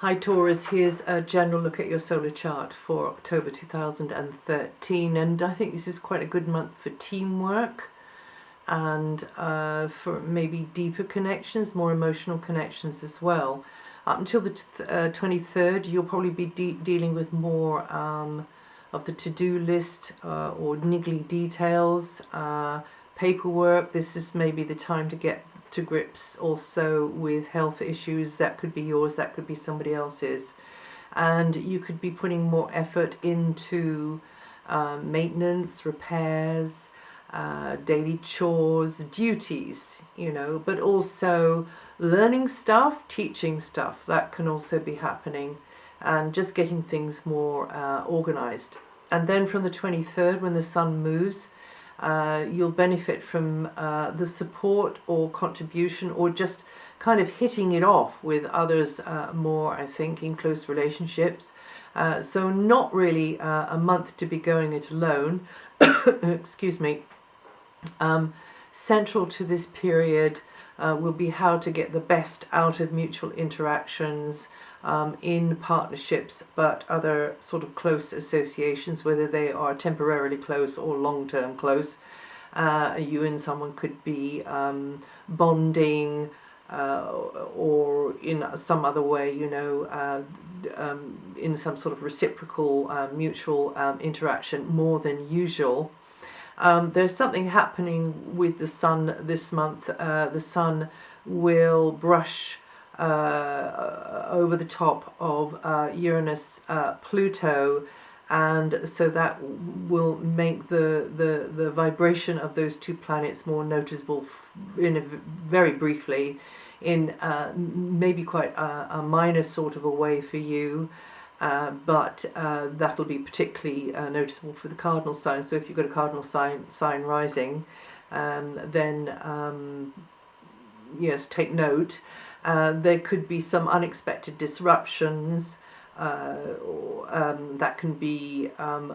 Hi Taurus, here's a general look at your solar chart for October 2013, and I think this is quite a good month for teamwork and for maybe deeper connections, more emotional connections as well. Up until the 23rd, you'll probably be dealing with more of the to-do list or niggly details, paperwork. This is maybe the time to get to grips also with health issues. That could be yours, that could be somebody else's, and you could be putting more effort into maintenance, repairs, daily chores, duties, but also learning stuff, teaching stuff. That can also be happening, and just getting things more organized. And then from the 23rd, when the sun moves, you'll benefit from the support or contribution or just kind of hitting it off with others more, I think, in close relationships. So not really a month to be going it alone. Excuse me. Central to this period will be how to get the best out of mutual interactions in partnerships, but other sort of close associations, whether they are temporarily close or long-term close. You and someone could be bonding or in some other way, in some sort of reciprocal mutual interaction more than usual. There's something happening with the sun this month. The sun will brush over the top of Uranus, Pluto, and so that will make the vibration of those two planets more noticeable very briefly, in maybe quite a minor sort of a way for you. But that'll be particularly noticeable for the cardinal sign. So if you've got a cardinal sign rising, then yes, take note. There could be some unexpected disruptions that can be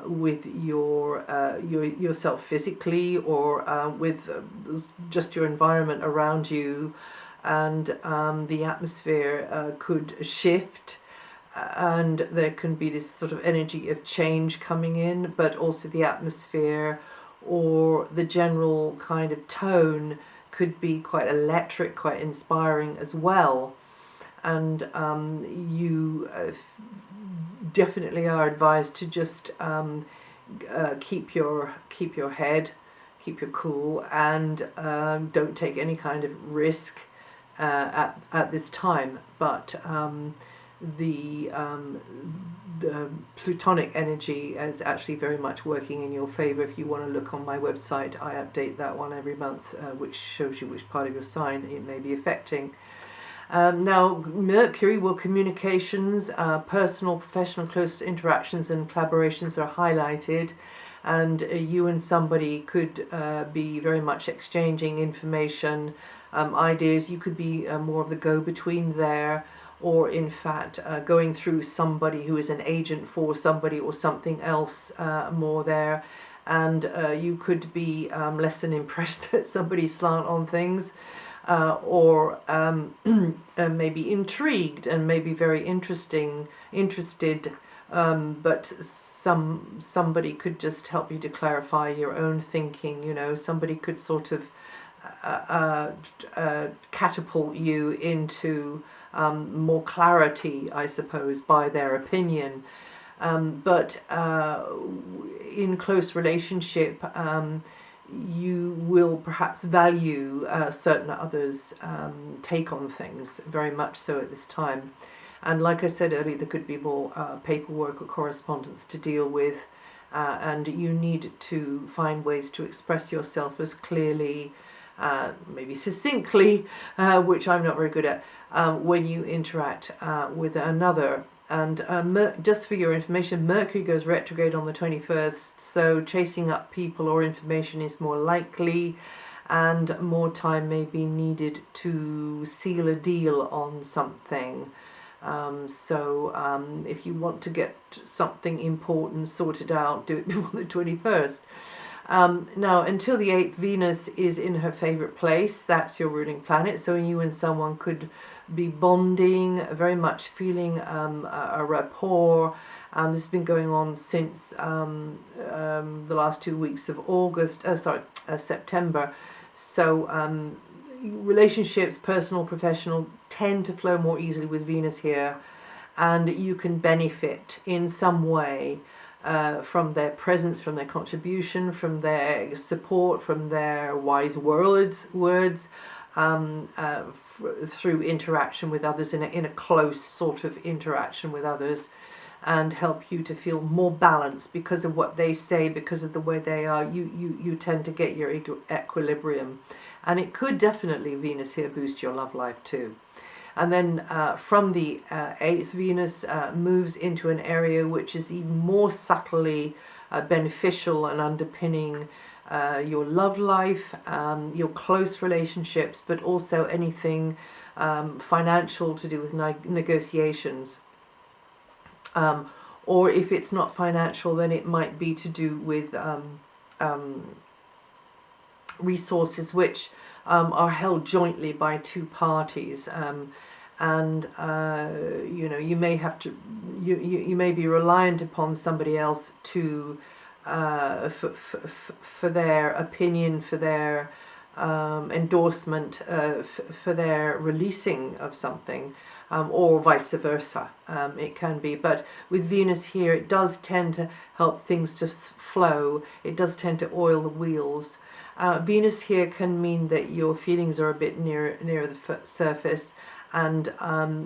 with yourself physically, or with just your environment around you, and the atmosphere could shift. And there can be this sort of energy of change coming in, but also the atmosphere or the general kind of tone could be quite electric, quite inspiring as well. And you definitely are advised to just keep your head, keep your cool, and don't take any kind of risk at this time. But the Plutonic energy is actually very much working in your favor. If you want to look on my website, I update that one every month, which shows you which part of your sign it may be affecting. Now, Mercury, communications, personal, professional, close interactions and collaborations are highlighted, and you and somebody could be very much exchanging information, ideas. You could be more of the go-between there, or in fact going through somebody who is an agent for somebody or something else more there, and you could be less than impressed at somebody's slant on things, or maybe intrigued and maybe very interested, but somebody could just help you to clarify your own thinking. Somebody could sort of catapult you into more clarity, I suppose, by their opinion. But in close relationship, you will perhaps value certain others' take on things very much so at this time. And like I said earlier, there could be more paperwork or correspondence to deal with, and you need to find ways to express yourself as clearly, maybe succinctly, which I'm not very good at, when you interact with another. And just for your information, Mercury goes retrograde on the 21st, so chasing up people or information is more likely, and more time may be needed to seal a deal on something. If you want to get something important sorted out, do it before the 21st. Now, until the 8th, Venus is in her favorite place. That's your ruling planet. So you and someone could be bonding, very much feeling a rapport. This has been going on since the last 2 weeks of September. So relationships, personal, professional, tend to flow more easily with Venus here, and you can benefit in some way from their presence, from their contribution, from their support, from their wise words, through interaction with others, in a close sort of interaction with others, and help you to feel more balanced because of what they say, because of the way they are. You tend to get your equilibrium, and it could definitely, Venus here, boost your love life too. And then from the 8th, Venus moves into an area which is even more subtly beneficial and underpinning your love life, your close relationships, but also anything financial to do with negotiations. Or if it's not financial, then it might be to do with resources which are held jointly by two parties, and you may have to you may be reliant upon somebody else to for their opinion, for their endorsement, for their releasing of something, or vice versa. It can be, but with Venus here, it does tend to help things to flow. It does tend to oil the wheels. Venus here can mean that your feelings are a bit near the surface, and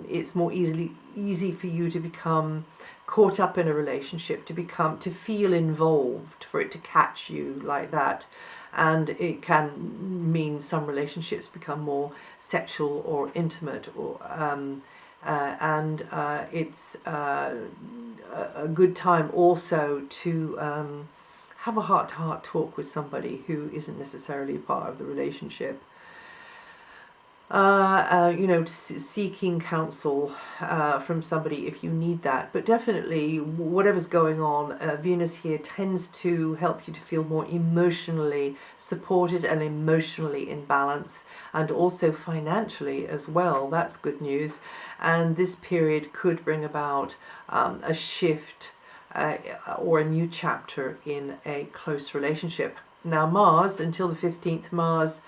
it's more easy for you to become caught up in a relationship, to feel involved, for it to catch you like that. And it can mean some relationships become more sexual or intimate, or it's a good time also to have a heart-to-heart talk with somebody who isn't necessarily part of the relationship. Seeking counsel from somebody if you need that. But definitely, whatever's going on, Venus here tends to help you to feel more emotionally supported and emotionally in balance, and also financially as well. That's good news. And this period could bring about a shift or a new chapter in a close relationship. Now, Mars, until the 15th, Mars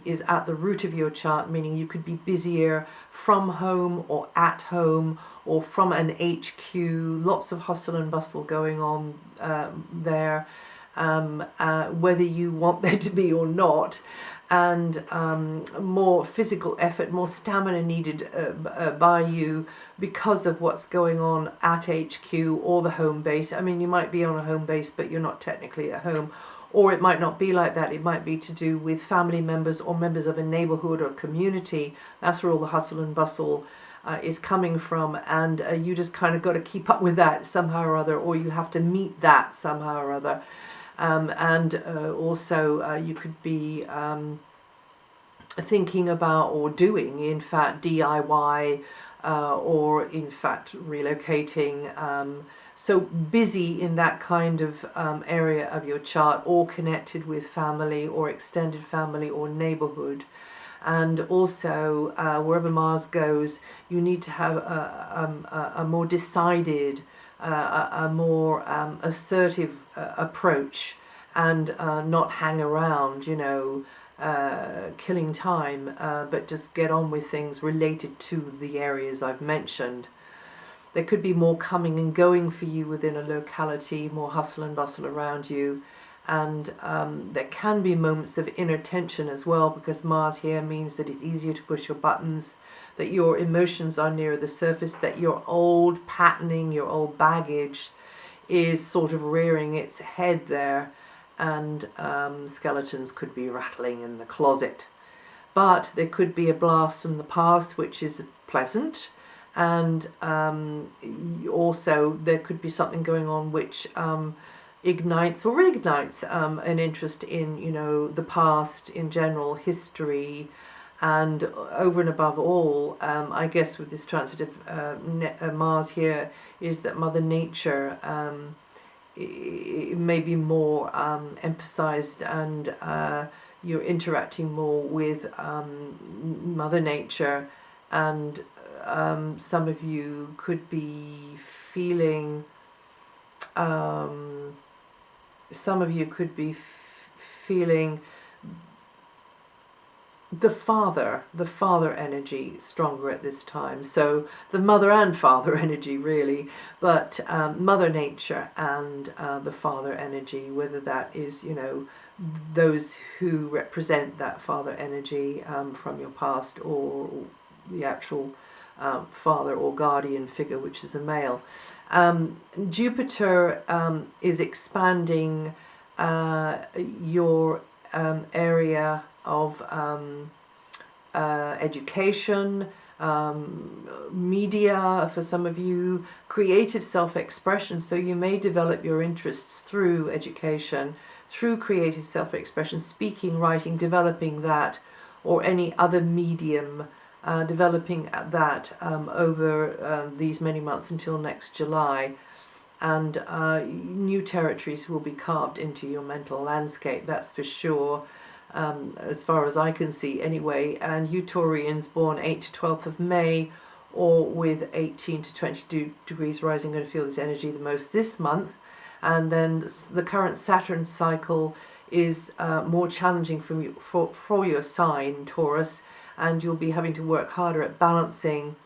is at the root of your chart, meaning you could be busier from home or at home or from an HQ, lots of hustle and bustle going on there, whether you want there to be or not, and more physical effort, more stamina needed by you because of what's going on at HQ or the home base. I mean, you might be on a home base, but you're not technically at home. Or it might not be like that. It might be to do with family members or members of a neighborhood or community. That's where all the hustle and bustle is coming from. And you just kind of got to keep up with that somehow or other, or you have to meet that somehow or other. Also you could be thinking about or doing, in fact, DIY or in fact relocating. So busy in that kind of area of your chart, or connected with family or extended family or neighborhood. And also, wherever Mars goes, you need to have a more decided, a more assertive approach, and not hang around, killing time, but just get on with things related to the areas I've mentioned. There could be more coming and going for you within a locality, more hustle and bustle around you. And there can be moments of inner tension as well, because Mars here means that it's easier to push your buttons, that your emotions are nearer the surface, that your old patterning, your old baggage is sort of rearing its head there, and skeletons could be rattling in the closet. But there could be a blast from the past, which is pleasant. And also there could be something going on which ignites or reignites an interest in, the past in general, history, and over and above all, I guess with this transit of Mars here, is that Mother Nature it may be more emphasized, and you're interacting more with Mother Nature, and some of you could be feeling feeling the father energy stronger at this time. So the mother and father energy really, but Mother Nature and the father energy, whether that is, you know, those who represent that father energy from your past, or the actual father or guardian figure, which is a male. Jupiter is expanding your area of education, media for some of you, creative self-expression. So you may develop your interests through education, through creative self-expression, speaking, writing, developing that, or any other medium, developing that over these many months until next July. And new territories will be carved into your mental landscape, that's for sure, as far as I can see anyway. And you Taurians born 8 to 12th of May, or with 18 to 22 degrees rising, going to feel this energy the most this month. And then the current Saturn cycle is more challenging for your sign, Taurus, and you'll be having to work harder at balancing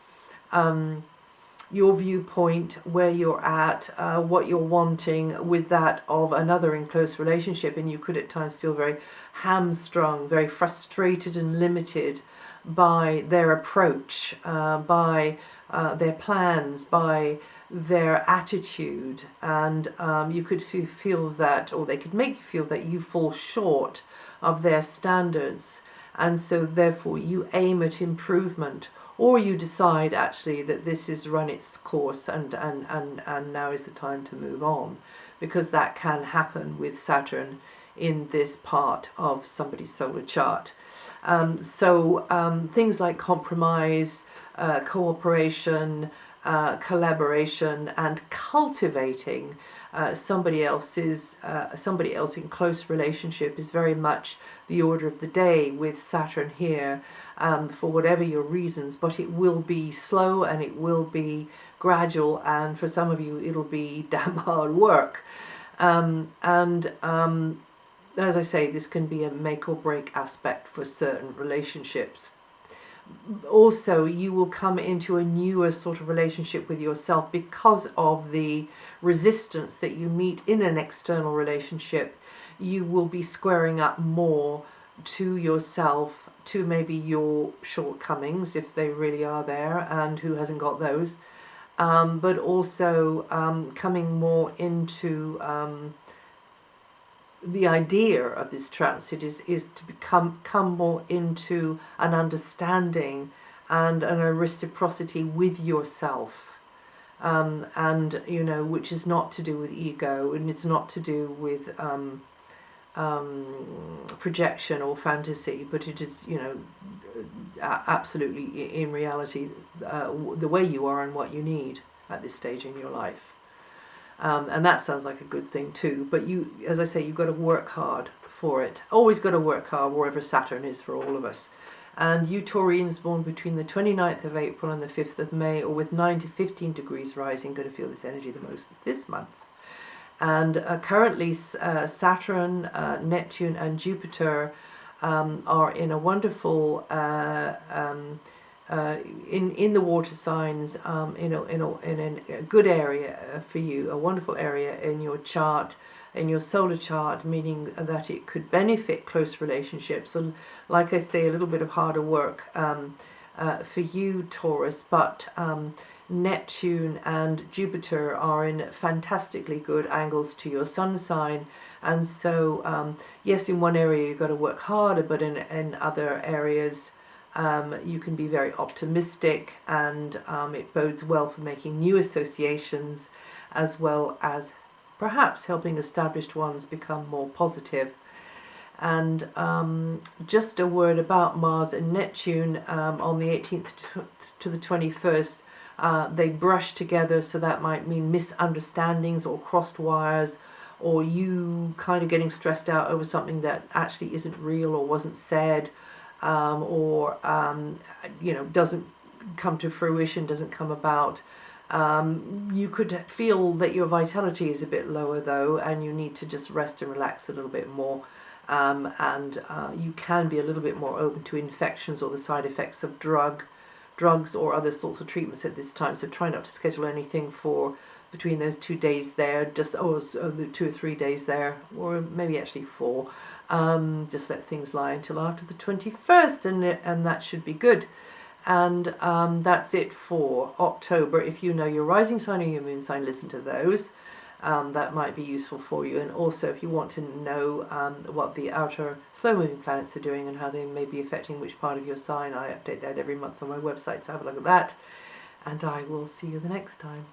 your viewpoint, where you're at, what you're wanting, with that of another in close relationship. And you could at times feel very hamstrung, very frustrated and limited by their approach, by their plans, by their attitude. And you could feel that, or they could make you feel that you fall short of their standards. And so therefore you aim at improvement, or you decide actually that this has run its course and now is the time to move on, because that can happen with Saturn in this part of somebody's solar chart. So things like compromise, cooperation, collaboration, and cultivating somebody else in close relationship is very much the order of the day with Saturn here, for whatever your reasons. But it will be slow and it will be gradual, and for some of you it'll be damn hard work. As I say, this can be a make or break aspect for certain relationships. Also, you will come into a newer sort of relationship with yourself because of the resistance that you meet in an external relationship. You will be squaring up more to yourself, to maybe your shortcomings, if they really are there, and who hasn't got those, but also coming more into the idea of this transit is to come more into an understanding and a reciprocity with yourself, and you know, which is not to do with ego, and it's not to do with projection or fantasy, but it is, you know, absolutely in reality the way you are and what you need at this stage in your life. And that sounds like a good thing too, but you, as I say, you've got to work hard for it. Always got to work hard wherever Saturn is for all of us. And you Taurians born between the 29th of April and the 5th of May, or with 9 to 15 degrees rising, going to feel this energy the most this month. And currently Saturn, Neptune and Jupiter are in a wonderful in the water signs, in a good area for you, a wonderful area in your chart, in your solar chart, meaning that it could benefit close relationships. So, like I say, a little bit of harder work for you, Taurus, but Neptune and Jupiter are in fantastically good angles to your sun sign, and so yes, in one area you've got to work harder, but in other areas you can be very optimistic, and it bodes well for making new associations, as well as perhaps helping established ones become more positive. And just a word about Mars and Neptune on the 18th to the 21st. they brush together, so that might mean misunderstandings or crossed wires, or you kind of getting stressed out over something that actually isn't real or wasn't said, or doesn't come to fruition, doesn't come about. You could feel that your vitality is a bit lower though, and you need to just rest and relax a little bit more. And you can be a little bit more open to infections or the side effects of drugs or other sorts of treatments at this time. So try not to schedule anything for between those 2 days there, just the 2 or 3 days there, or maybe actually 4. Just let things lie until after the 21st, and that should be good. And that's it for October. If you know your rising sign or your moon sign, listen to those. That might be useful for you. And also, if you want to know what the outer slow-moving planets are doing and how they may be affecting which part of your sign, I update that every month on my website, so have a look at that. And I will see you the next time.